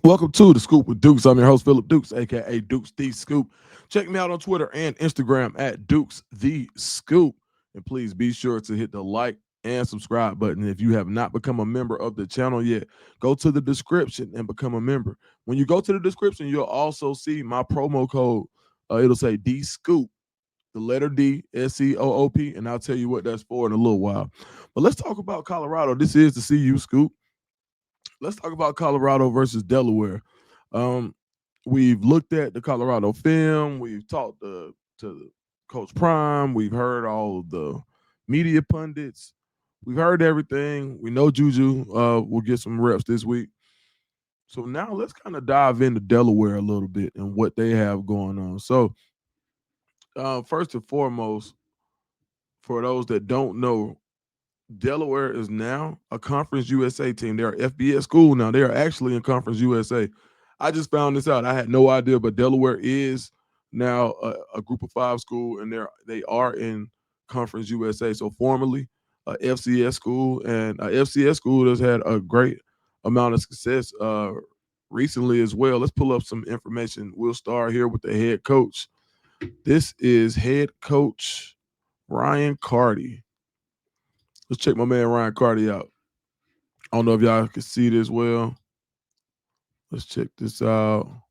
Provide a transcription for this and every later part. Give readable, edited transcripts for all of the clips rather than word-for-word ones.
Welcome to The Scoop with Dukes. I'm your host, Philip Dukes, a.k.a. DukesTheScoop. Check me out on Twitter and Instagram at DukesTheScoop. And please be sure to hit the like and subscribe button. If you have not become a member of the channel yet, go to the description and become a member. When you go to the description, you'll also see my promo code. It'll say DSCOOP, the letter D, SCOOP, and I'll tell you what that's for in a little while. But let's talk about Colorado. This is the CU Scoop. Let's talk about Colorado versus Delaware. Um, we've looked at the Colorado film. We've talked to Coach Prime. We've heard all the media pundits. We've heard everything. We know JuJu will get some reps this week. So now let's kind of dive into Delaware a little bit and what they have going on. So first and foremost, for those that don't know, Delaware is now a Conference USA team. They're FBS school now. They are actually in Conference USA. I just found this out. I had no idea, but Delaware is now a Group of Five school, and they are in Conference USA. So formerly a FCS school, and a FCS school has had a great amount of success recently as well. Let's pull up some information. We'll start here with the head coach. This is head coach Ryan Carty. Let's check my man Ryan Carty out. I don't know if y'all can see this well. Let's check this out. All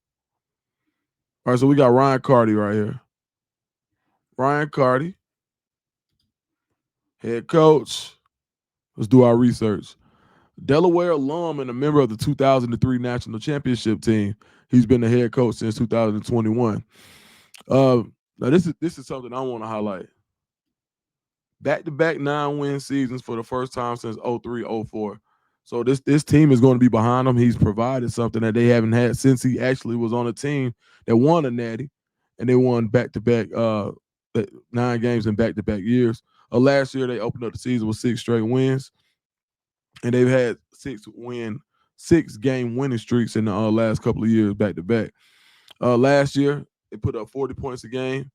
right, so we got Ryan Carty right here. Ryan Carty, head coach. Let's do our research. Delaware alum and a member of the 2003 National Championship team. He's been the head coach since 2021. Now this is something I want to highlight. Back-to-back 9-win seasons for the first time since 03-04. So this team is going to be behind him. He's provided something that they haven't had since he actually was on a team that won a natty, and they won back-to-back 9 games in back-to-back years. Last year they opened up the season with 6 straight wins, and they've had 6-game winning streaks in the last couple of years back-to-back. Last year they put up 40 points a game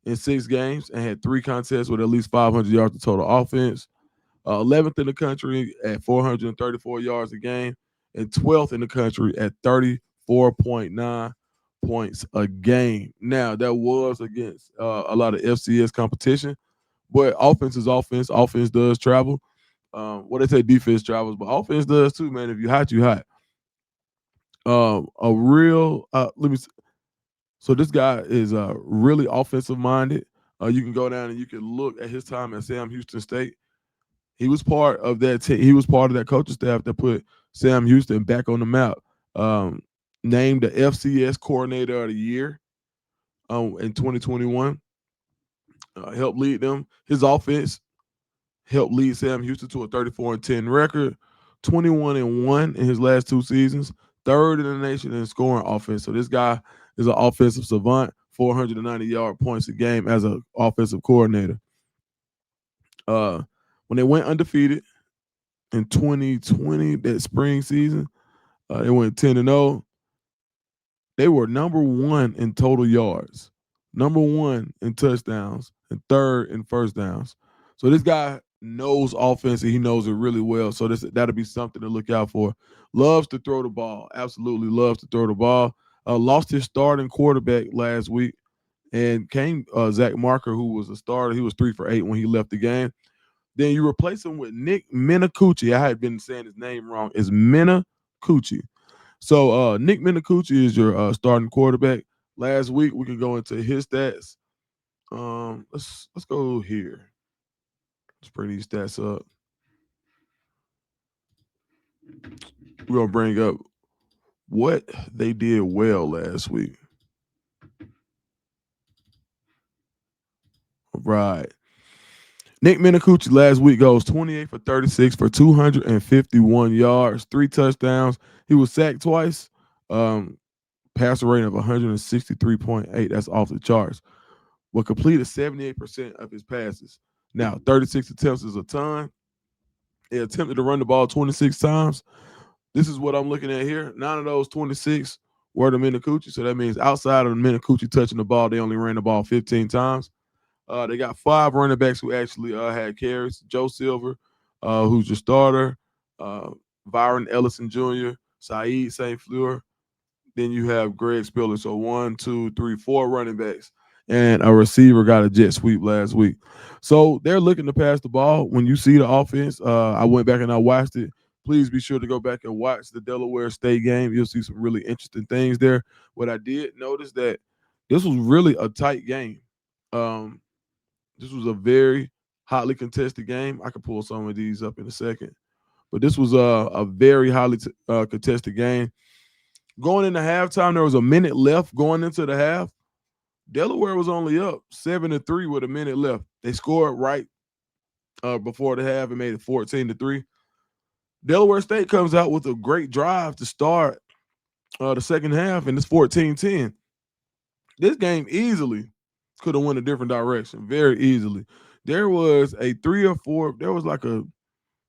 in 6 games and had 3 contests with at least 500 yards of total offense. 11th in the country at 434 yards a game, and 12th in the country at 34.9 points a game. Now, that was against a lot of FCS competition, but offense is offense. Offense does travel. What they say, defense travels, but offense does too, man. If you hot, you hot. Let me. So this guy is really offensive minded. You can go down and you can look at his time at Sam Houston State. He was part of that team. He was part of that coaching staff that put Sam Houston back on the map. Named the FCS Coordinator of the Year in 2021. Helped lead them. His offense helped lead Sam Houston to a 34-10 record, 21-1 in his last 2 seasons, 3rd in the nation in scoring offense. So this guy is an offensive savant, 490-yard points a game as an offensive coordinator. When they went undefeated in 2020, that spring season, they went 10-0. They were number 1 in total yards, number 1 in touchdowns, and 3rd in first downs. So this guy knows offense, and he knows it really well. So that'll be something to look out for. Loves to throw the ball. Absolutely loves to throw the ball. Lost his starting quarterback last week, and came Zach Marker, who was a starter. He was 3 for 8 when he left the game. Then you replace him with Nick Minicucci. I had been saying his name wrong. It's Minicucci. So Nick Minicucci is your starting quarterback. Last week we can go into his stats. Let's go here. Let's bring these stats up. We're gonna bring up what they did well last week. Right. Nick Minicucci last week goes 28 for 36 for 251 yards, 3 touchdowns. He was sacked twice. Passer rating of 163.8. That's off the charts. Well, completed 78% of his passes. Now, 36 attempts is a ton. He attempted to run the ball 26 times. This is what I'm looking at here. 9 of those 26 were to Minicucci. So that means outside of Minicucci touching the ball, they only ran the ball 15 times. They got 5 running backs who actually had carries. Joe Silver, who's your starter. Byron Ellison Jr., Saeed St. Fleur. Then you have Greg Spiller. So 1, 2, 3, 4 running backs. And a receiver got a jet sweep last week. So they're looking to pass the ball. When you see the offense, I went back and I watched it. Please be sure to go back and watch the Delaware State game. You'll see some really interesting things there. What I did notice that this was really a tight game. Um, this was a very hotly contested game. I could pull some of these up in a second, but this was a very highly contested game. Going into halftime, there was a minute left going into the half. Delaware was only up 7-3 with a minute left. They scored right before the half and made it 14-3. Delaware State comes out with a great drive to start the second half, and it's 14-10. This game easily could have went a different direction, very easily. There was a 3 or 4, there was like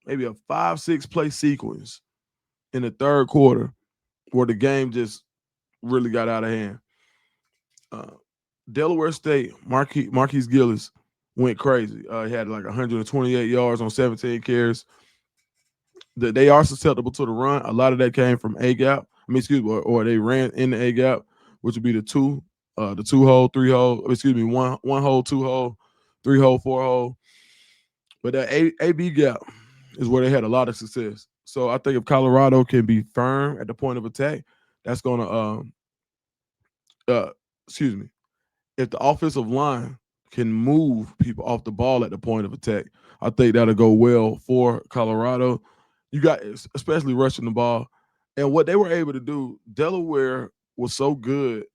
maybe a 5-6 play sequence in the third quarter where the game just really got out of hand. Delaware State, Marquise Gillis went crazy. He had like 128 yards on 17 carries. They are susceptible to the run. A lot of that came from A gap. I mean, excuse me, or they ran in the A gap, which would be the two hole, three hole. Excuse me, one hole, two hole, three hole, four hole. But that AB gap is where they had a lot of success. So I think if Colorado can be firm at the point of attack, that's going to excuse me. If the offensive line can move people off the ball at the point of attack, I think that'll go well for Colorado. You got, especially rushing the ball. And what they were able to do, Delaware was so good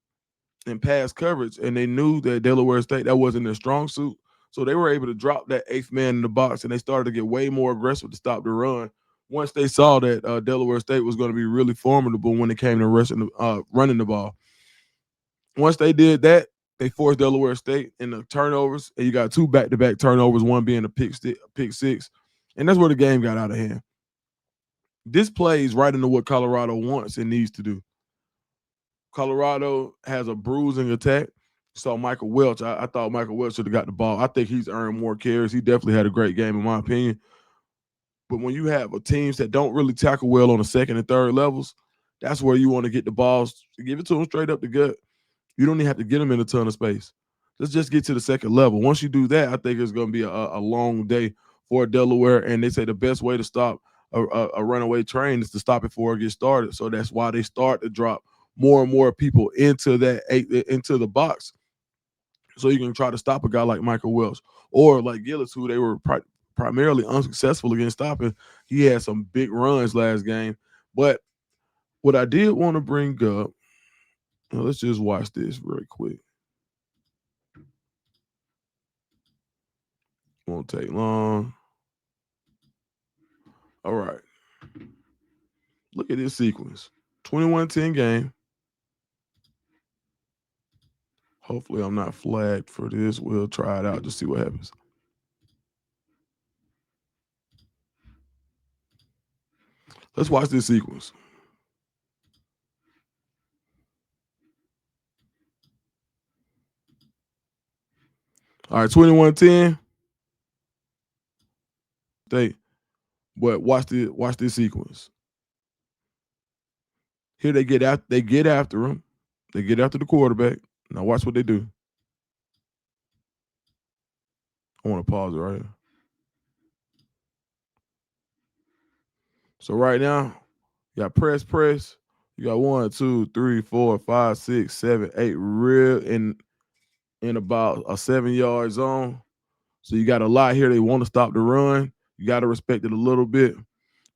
in pass coverage, and they knew that Delaware State, that wasn't their strong suit. So they were able to drop that eighth man in the box, and they started to get way more aggressive to stop the run. Once they saw that Delaware State was going to be really formidable when it came to running the ball. Once they did that, they forced Delaware State in the turnovers, and you got 2 back-to-back turnovers, one being a pick six, and that's where the game got out of hand. This plays right into what Colorado wants and needs to do. Colorado has a bruising attack. So Michael Welch, I thought Michael Welch should have got the ball. I think he's earned more carries. He definitely had a great game, in my opinion. But when you have teams that don't really tackle well on the second and third levels, that's where you want to get the balls. Give it to them straight up the gut. You don't even have to get them in a ton of space. Let's just get to the second level. Once you do that, I think it's going to be a long day for Delaware. And they say the best way to stop a runaway train is to stop it before it gets started. So that's why they start to drop more and more people into the box, so you can try to stop a guy like Michael Welch or like Gillis, who they were primarily unsuccessful against stopping. He had some big runs last game. But what I did want to bring up, let's just watch this really quick. Won't take long. All right. Look at this sequence. 21-10 game. Hopefully I'm not flagged for this. We'll try it out, just see what happens. Let's watch this sequence. All right, 21-10. But watch this sequence. Here they get after him. They get after the quarterback. Now watch what they do. I want to pause it right here. So right now, you got press. You got 1, 2, 3, 4, 5, 6, 7, 8 real in about a 7-yard zone. So you got a lot here. They want to stop the run. You got to respect it a little bit,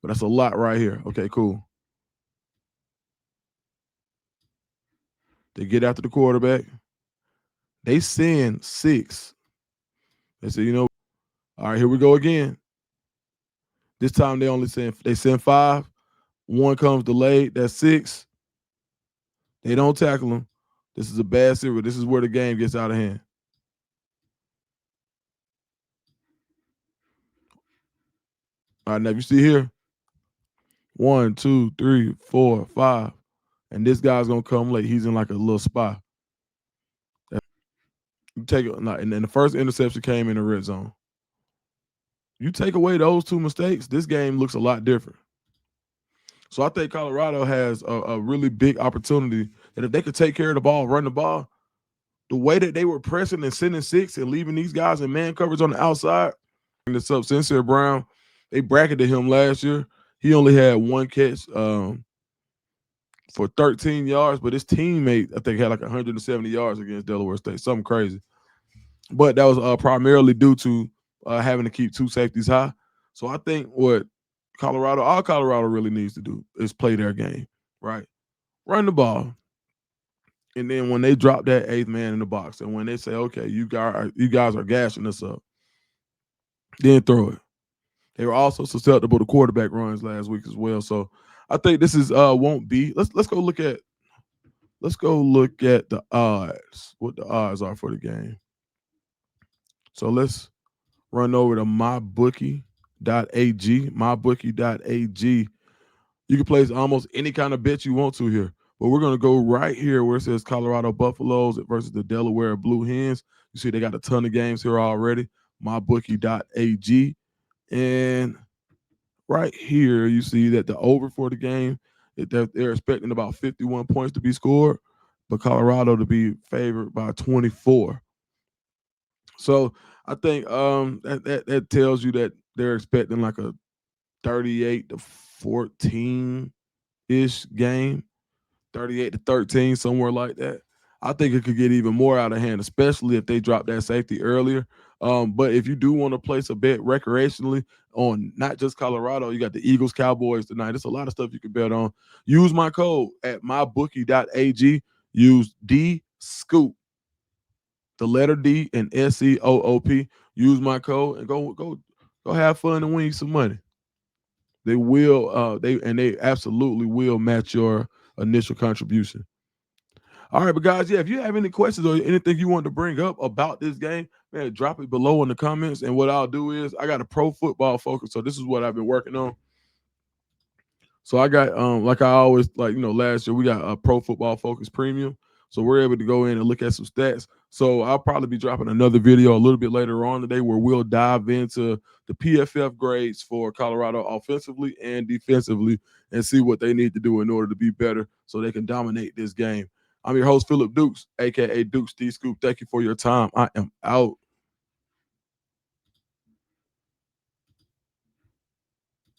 but that's a lot right here. Okay, cool. They get after the quarterback. They send 6. They say, all right, here we go again. This time they send 5. 1 comes delayed. That's 6. They don't tackle him. This is a bad series. This is where the game gets out of hand. All right, now if you see here, 1, 2, 3, 4, 5, and this guy's gonna come late. He's in like a little spot. You take it, and then the first interception came in the red zone. You take away those 2 mistakes, this game looks a lot different. So I think Colorado has a really big opportunity that if they could take care of the ball, run the ball, the way that they were pressing and sending six and leaving these guys in man coverage on the outside. And this up, Sincere Brown, they bracketed him last year. He only had one catch for 13 yards, but his teammate, I think, had like 170 yards against Delaware State, something crazy. But that was primarily due to having to keep two safeties high. So I think what all Colorado really needs to do is play their game, right? Run the ball. And then when they drop that eighth man in the box, and when they say, okay, you guys are gashing us up, then throw it. They were also susceptible to quarterback runs last week as well. So I think this is won't be. Let's go look at the odds. What the odds are for the game. So let's run over to mybookie.ag. Mybookie.ag. You can place almost any kind of bet you want to here. But we're going to go right here where it says Colorado Buffaloes versus the Delaware Blue Hens. You see they got a ton of games here already. Mybookie.ag. And right here, you see that the over for the game, they're expecting about 51 points to be scored, but Colorado to be favored by 24. So I think that tells you that they're expecting like a 38-14 ish game, 38-13, somewhere like that. I think it could get even more out of hand, especially if they drop that safety earlier. But if you do want to place a bet recreationally on not just Colorado, you got the Eagles, Cowboys tonight. There's a lot of stuff you can bet on. Use my code at mybookie.ag. Use DScoop, the letter D and SCOOP. Use my code and go have fun and win some money. They will they absolutely will match your initial contribution. All right, but guys, yeah, if you have any questions or anything you want to bring up about this game, man, drop it below in the comments. And what I'll do is I got a pro football focus. So this is what I've been working on. So I got like I always last year we got a pro football focus premium. So we're able to go in and look at some stats. So I'll probably be dropping another video a little bit later on today where we'll dive into the PFF grades for Colorado offensively and defensively and see what they need to do in order to be better so they can dominate this game. I'm your host, Philip Dukes, aka DukesTheScoop. Thank you for your time. I am out.